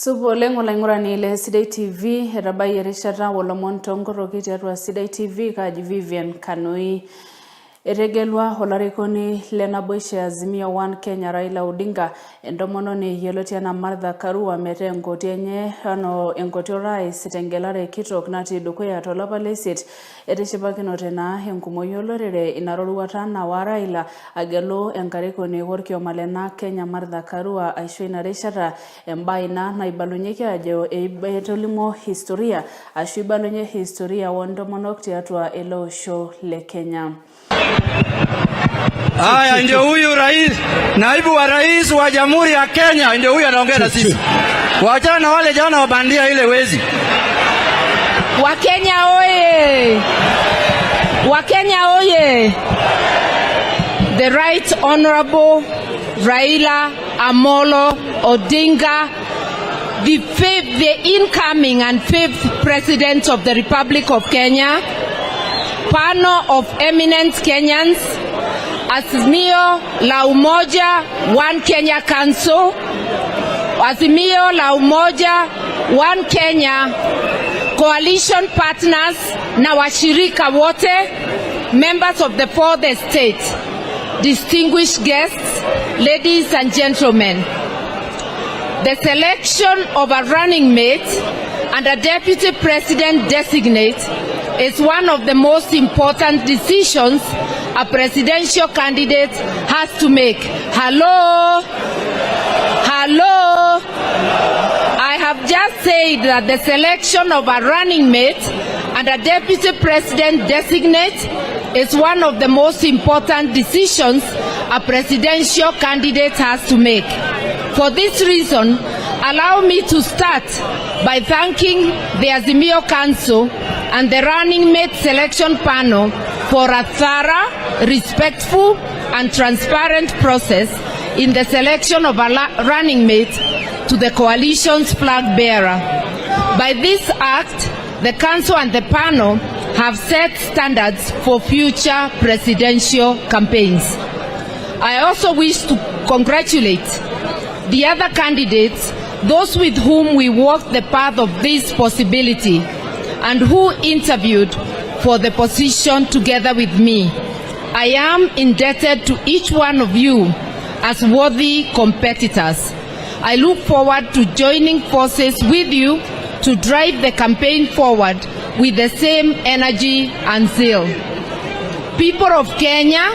Subo lengo la ingurani ile Sidai TV rabai erishata wolomon tongoroki tiatua Sidai TV kaji Vivian Kanoi eregelwa olarikoni lenaboishe Azimio One Kenya Raila Odinga endomononi yelotiana Martha Karua mete enkoti enye ano enkoti orais tengelare kitok natii dukuya tolapa leisiet etishipakinote naa enkumoyi olorere inaroruata nawa Raila agelu enkarikoni workioma lena Kenya Martha Karua aisho ina rishata embae ina naibalunyeki ajo etolimo historia ashu ibalunye historia wondomonok tiatua ele osho le Kenya. Haya ndio huyu rais, naibu wa rais wa Jamhuri ya Kenya ndio huyu anaongea na sisi. Waachana na wale jana wabandia ile wezi. Wakenya oye! Wakenya oye! The Right Honorable Raila Amolo Odinga, the incoming and fifth President of the Republic of Kenya, panel of eminent Kenyans, Azimio la Umoja One Kenya Council, Azimio la Umoja One Kenya coalition partners na washirika wote, members of the fourth estate, distinguished guests, ladies and gentlemen. The selection of a running mate and a deputy president designate is one of the most important decisions a presidential candidate has to make. Hello? Hello? I have just said that the selection of a running mate and a deputy president designate is one of the most important decisions a presidential candidate has to make. For this reason, allow me to start by thanking the Azimio Council and the running mate selection panel for a thorough, respectful, and transparent process in the selection of a running mate to the coalition's flag bearer. By this act, the council and the panel have set standards for future presidential campaigns. I also wish to congratulate the other candidates, those with whom we walked the path of this possibility and who interviewed for the position together with me. I am indebted to each one of you as worthy competitors. I look forward to joining forces with you to drive the campaign forward with the same energy and zeal. People of Kenya,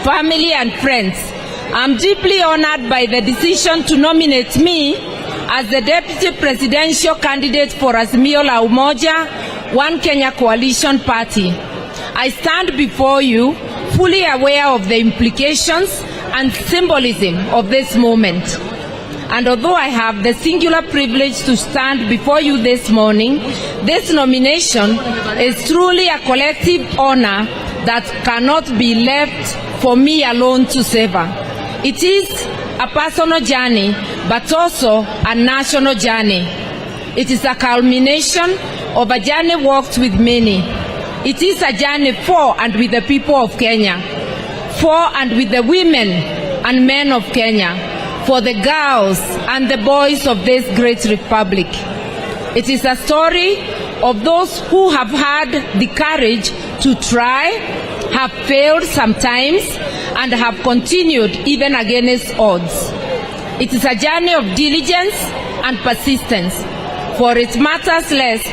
family and friends, I'm deeply honored by the decision to nominate me as the Deputy Presidential Candidate for Azimio la Umoja One Kenya Coalition Party. I stand before you fully aware of the implications and symbolism of this moment. And although I have the singular privilege to stand before you this morning, this nomination is truly a collective honor that cannot be left for me alone to savor. It is a personal journey, but also a national journey. It is a culmination of a journey walked with many. It is a journey for and with the people of Kenya, for and with the women and men of Kenya, for the girls and the boys of this great republic. It is a story of those who have had the courage to try, have failed sometimes, and have continued even against odds. It is a journey of diligence and persistence, for it matters less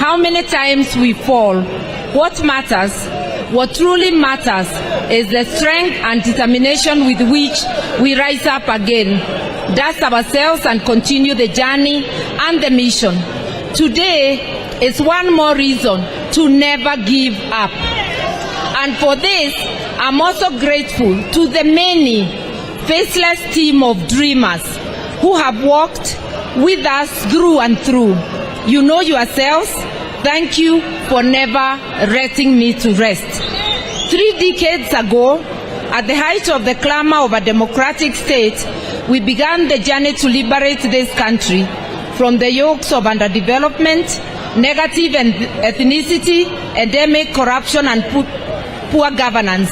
how many times we fall. What matters, what truly matters, is the strength and determination with which we rise up again, dust ourselves and continue the journey and the mission. Today is one more reason to never give up. And for this, I'm also grateful to the many faceless team of dreamers who have walked with us through and through. You know yourselves, thank you for never letting me to rest. 3 decades ago, at the height of the clamor of a democratic state, we began the journey to liberate this country from the yokes of underdevelopment, negative ethnicity, endemic corruption, and poor governance.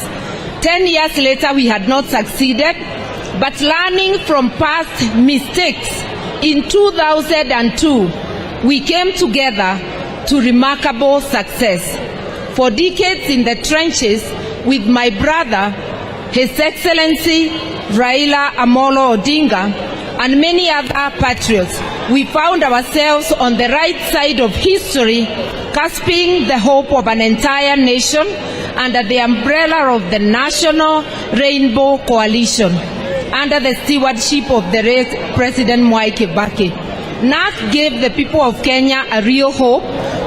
10 years later, we had not succeeded, but learning from past mistakes, in 2002, we came together to remarkable success. For decades in the trenches with my brother, His Excellency Raila Amolo Odinga, and many other patriots, we found ourselves on the right side of history, grasping the hope of an entire nation under the umbrella of the National Rainbow Coalition, under the stewardship of the late President Mwai Kibaki. NARC gave the people of Kenya a real hope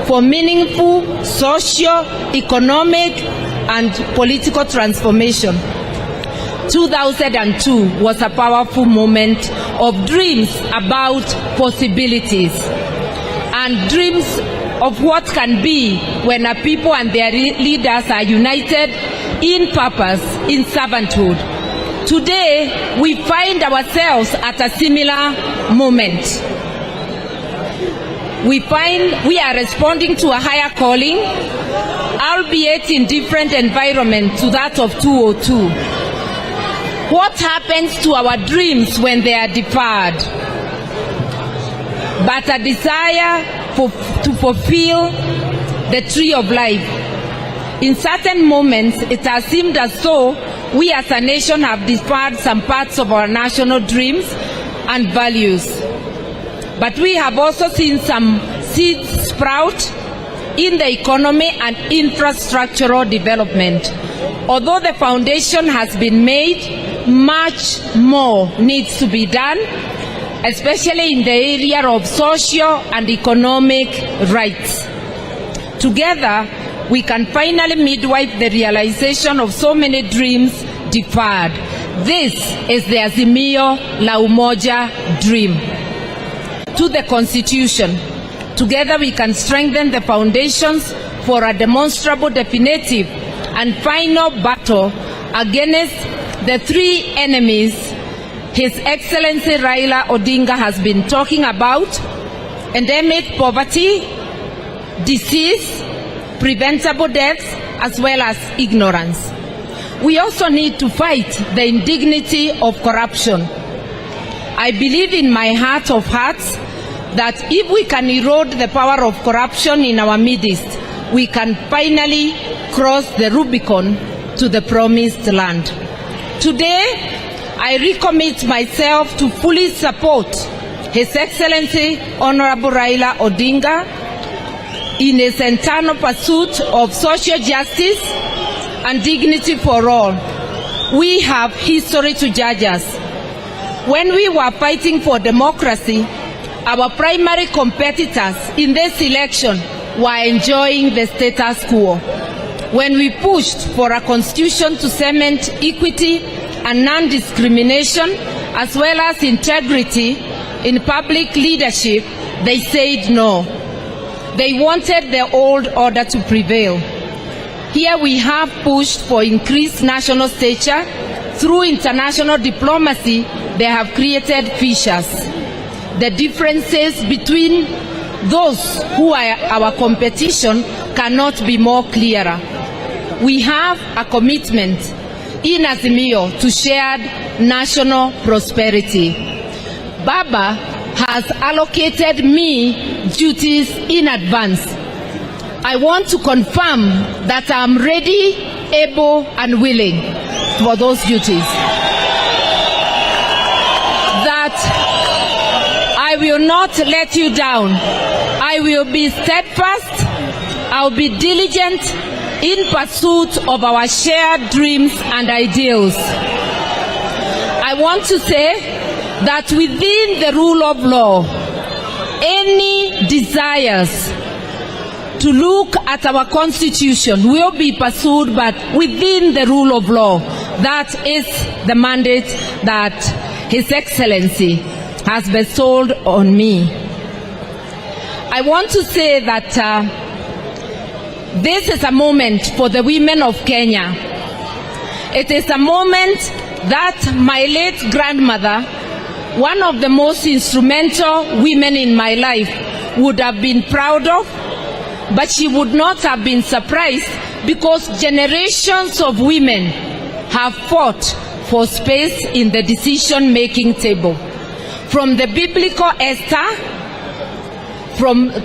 for meaningful socio-economic and political transformation. 2002 was a powerful moment of dreams about possibilities and dreams of what can be when a people and their leaders are united in purpose, in servanthood. Today, we find ourselves at a similar moment. We find we are responding to a higher calling, albeit in different environment to that of 2002. What happens to our dreams when they are deferred? But a desire to fulfill the tree of life. In certain moments, it has seemed as though we as a nation have deferred some parts of our national dreams and values. But we have also seen some seeds sprout in the economy and infrastructural development. Although the foundation has been made, much more needs to be done, especially in the area of social and economic rights. Together, we can finally midwife the realization of so many dreams deferred. This is the Azimio la Umoja dream. To the Constitution, together we can strengthen the foundations for a demonstrable, definitive, and final battle against the three enemies His Excellency Raila Odinga has been talking about: endemic poverty, disease, preventable deaths, as well as ignorance. We also need to fight the indignity of corruption. I believe in my heart of hearts that if we can erode the power of corruption in our midst, we can finally cross the Rubicon to the promised land. Today, I recommit myself to fully support His Excellency Honorable Raila Odinga in his internal pursuit of social justice and dignity for all. We have history to judge us. When we were fighting for democracy, our primary competitors in this election were enjoying the status quo. When we pushed for a constitution to cement equity and non-discrimination, as well as integrity in public leadership, they said no. They wanted the old order to prevail. Here we have pushed for increased national stature. Through international diplomacy, they have created fissures. The differences between those who are our competition cannot be more clearer. We have a commitment in Azimio to shared national prosperity. Baba has allocated me duties in advance. I want to confirm that I'm ready, able, and willing for those duties. That I will not let you down. I will be steadfast. I'll be diligent in pursuit of our shared dreams and ideals. I want to say that within the rule of law, any desires to look at our constitution will be pursued, but within the rule of law. That is the mandate that His Excellency has bestowed on me. I want to say that this is a moment for the women of Kenya. It is a moment that my late grandmother, one of the most instrumental women in my life, would have been proud of, but she would not have been surprised because generations of women have fought for space in the decision-making table. from the biblical Esther,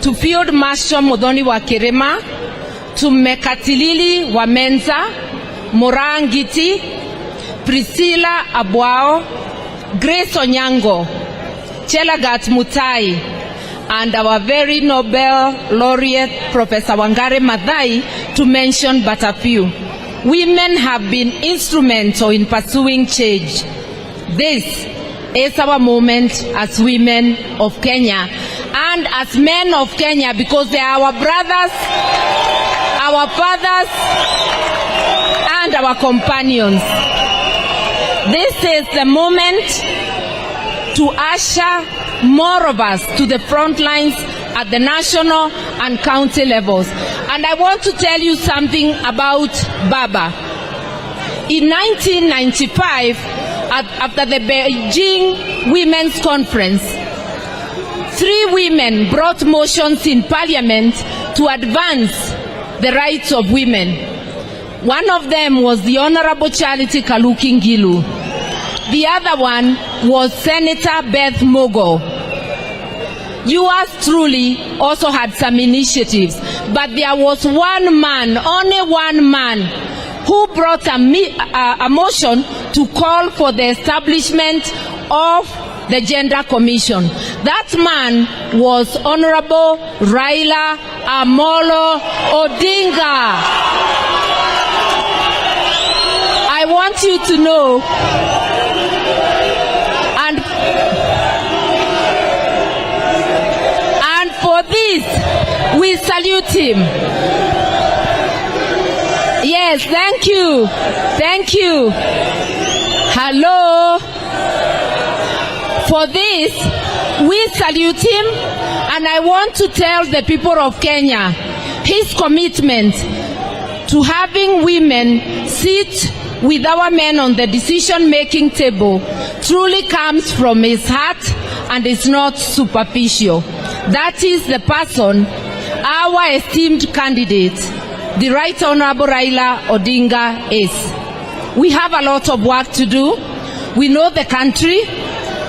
to Field Marshal Muthoni wa Kirima, to Mekatilili wa Menza, Morangiti, Priscilla Abwao, Grace Onyango, Chelagat Mutai, and our very Nobel laureate Professor Wangari Maathai, to mention but a few. Women have been instrumental in pursuing change. This is our moment as women of Kenya and as men of Kenya, because they are our brothers, our fathers, and our companions. This is the moment to usher more of us to the front lines at the national and county levels. And I want to tell you something about Baba. In 1995, after the Beijing Women's Conference, 3 women brought motions in Parliament to advance the rights of women. One of them was the Honorable Charity Kaluki Ngilu. The other one was Senator Beth Mogo. Yours truly also had some initiatives, but there was one man, only one man, who brought a motion to call for the establishment of the Gender Commission. That man was Honorable Raila Amolo Odinga. I want you to know, and for this, we salute him. Yes, thank you. Thank you. Hello. For this, we salute him, and I want to tell the people of Kenya, his commitment to having women sit with our men on the decision-making table truly comes from his heart and is not superficial. That is the person, our esteemed candidate, the Right Honorable Raila Odinga, is. We have a lot of work to do. We know the country.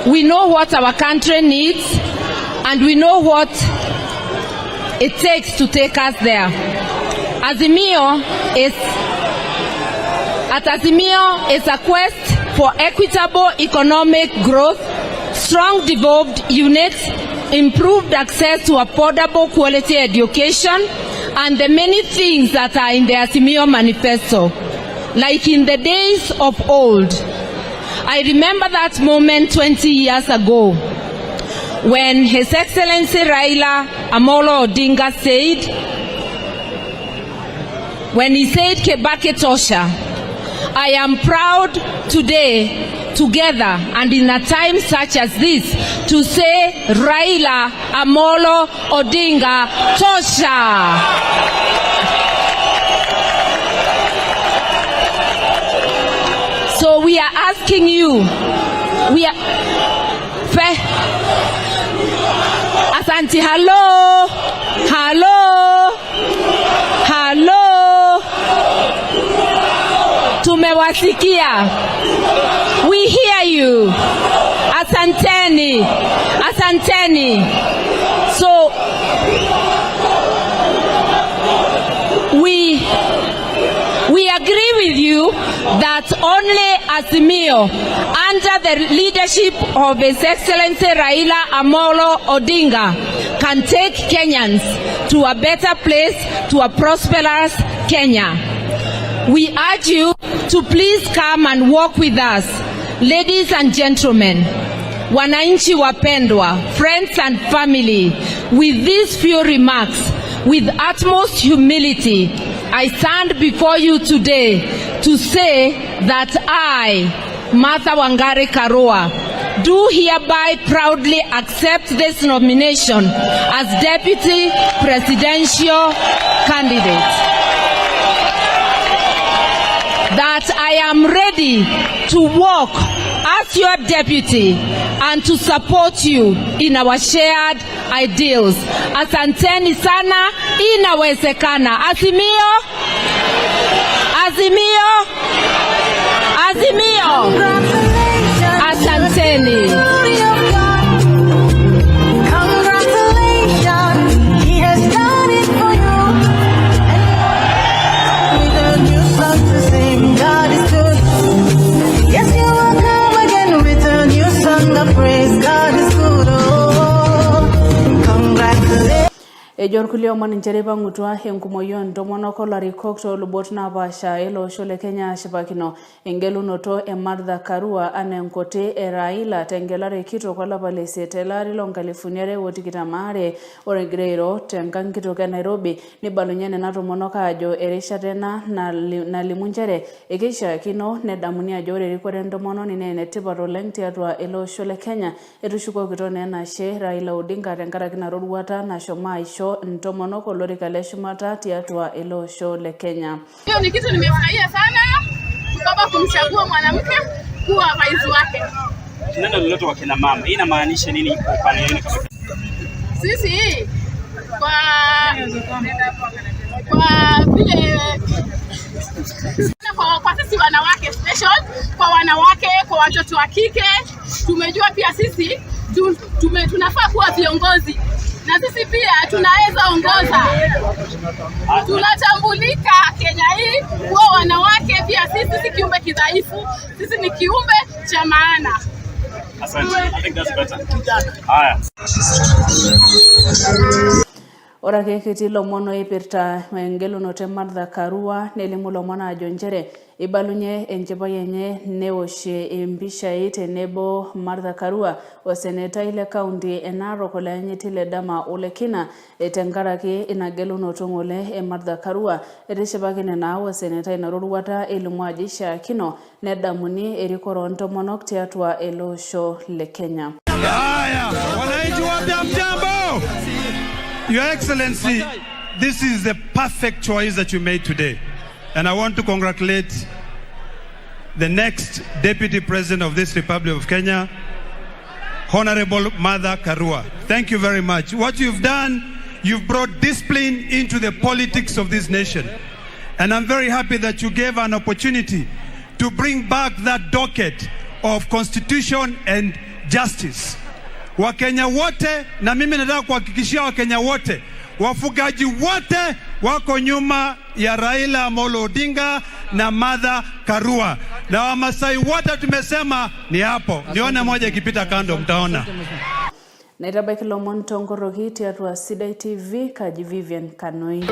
We know what our country needs. And we know what it takes to take us there. Azimio is a quest for equitable economic growth, strong devolved units, improved access to affordable quality education, and the many things that are in the Azimio manifesto. Like in the days of old, I remember that moment 20 years ago when His Excellency Raila Amolo Odinga said, when he said Kebake Tosha, I am proud today, together and in a time such as this, to say Raila Amolo Odinga Tosha. So we are asking you, Asante, hello, tumewasikia, we hear you, asanteni. So we agree with you that only Azimio, under the leadership of His Excellency Raila Amolo Odinga, can take Kenyans to a better place, to a prosperous Kenya. We urge you to please come and walk with us. Ladies and gentlemen, wananchi wapendwa, friends and family, with these few remarks, with utmost humility, I stand before you today to say that I, Martha Wangari Karua, do hereby proudly accept this nomination as Deputy Presidential Candidate. That I am ready to work as your deputy and to support you in our shared ideals. Asanteni sana, inawezekana. Azimio. Asanteni. Ejor kulio maninjere bangutwa enkumoyo ntomonok olarikok toolubot naapasha ele osho le Kenya ashipakino engelunoto e Martha Karua ana enkoti e Raila tengelare kitok olapa le 8 telaari lo 2022 ore egira airo tenkang kitok e Nairobi nibalunye nena tomonok ajo erishata ena nalimu njere ekeishiakino nedamuni ajo ore erikore ntomononi naa enetipat oleng tiatua ele osho le Kenya etushukokito naa enashe Raila Odinga tenkaraki ina roruata nashomo aisho ntomonok olorika le shumata tiatua ele osho le Kenya. Hiyo ni kitu nimefurahia sana kutoka kumchagua mwanamke kuwa rais wake. Neno lolote wa kina mama, hii inamaanisha nini kwa upande wenu? Sisi vile kwa sisi wanawake special, kwa wanawake, kwa watoto wa kike, tumejua pia sisi tunafaa kuwa viongozi. Na sisi pia tunaweza ongoza. Tunatambulika Kenya hii kwa wanawake pia sisi si kiumbe kidhaifu, sisi ni kiumbe cha maana. Asante. I think that's better. Haya. Ora kekiti lomono ipirta engelunoto e Martha Karua nelimu lomona ajo njere ibalunye enchipai enye newoshie impishai tenebo Martha Karua oseneta ile kaunti e Narok oleanyiti le dama olekina tenkaraki ina gelunoto ngole e Martha Karua etishipakine naa oseneta ina roruata elimu ajo ishiakino nedamuni erikoro ntomonok tiatua ele osho le Kenya. Wananchi wa mjambo. Your Excellency, this is the perfect choice that you made today. And I want to congratulate the next Deputy President of this Republic of Kenya, Honorable Martha Karua. Thank you very much. What you've done, you've brought discipline into the politics of this nation. And I'm very happy that you gave an opportunity to bring back that docket of constitution and justice. Wakenya wote, na mimi nataka kuhakikishia Wakenya wote, wafugaji wote wako nyuma ya Raila Amolo Odinga na Martha Karua. Na Wamasai wote tumesema ni hapo. Nione moja ikipita kando mtaona. Nairabaki lomon tongoroki tiatua Sidai TV kaji Vivian Kanoi.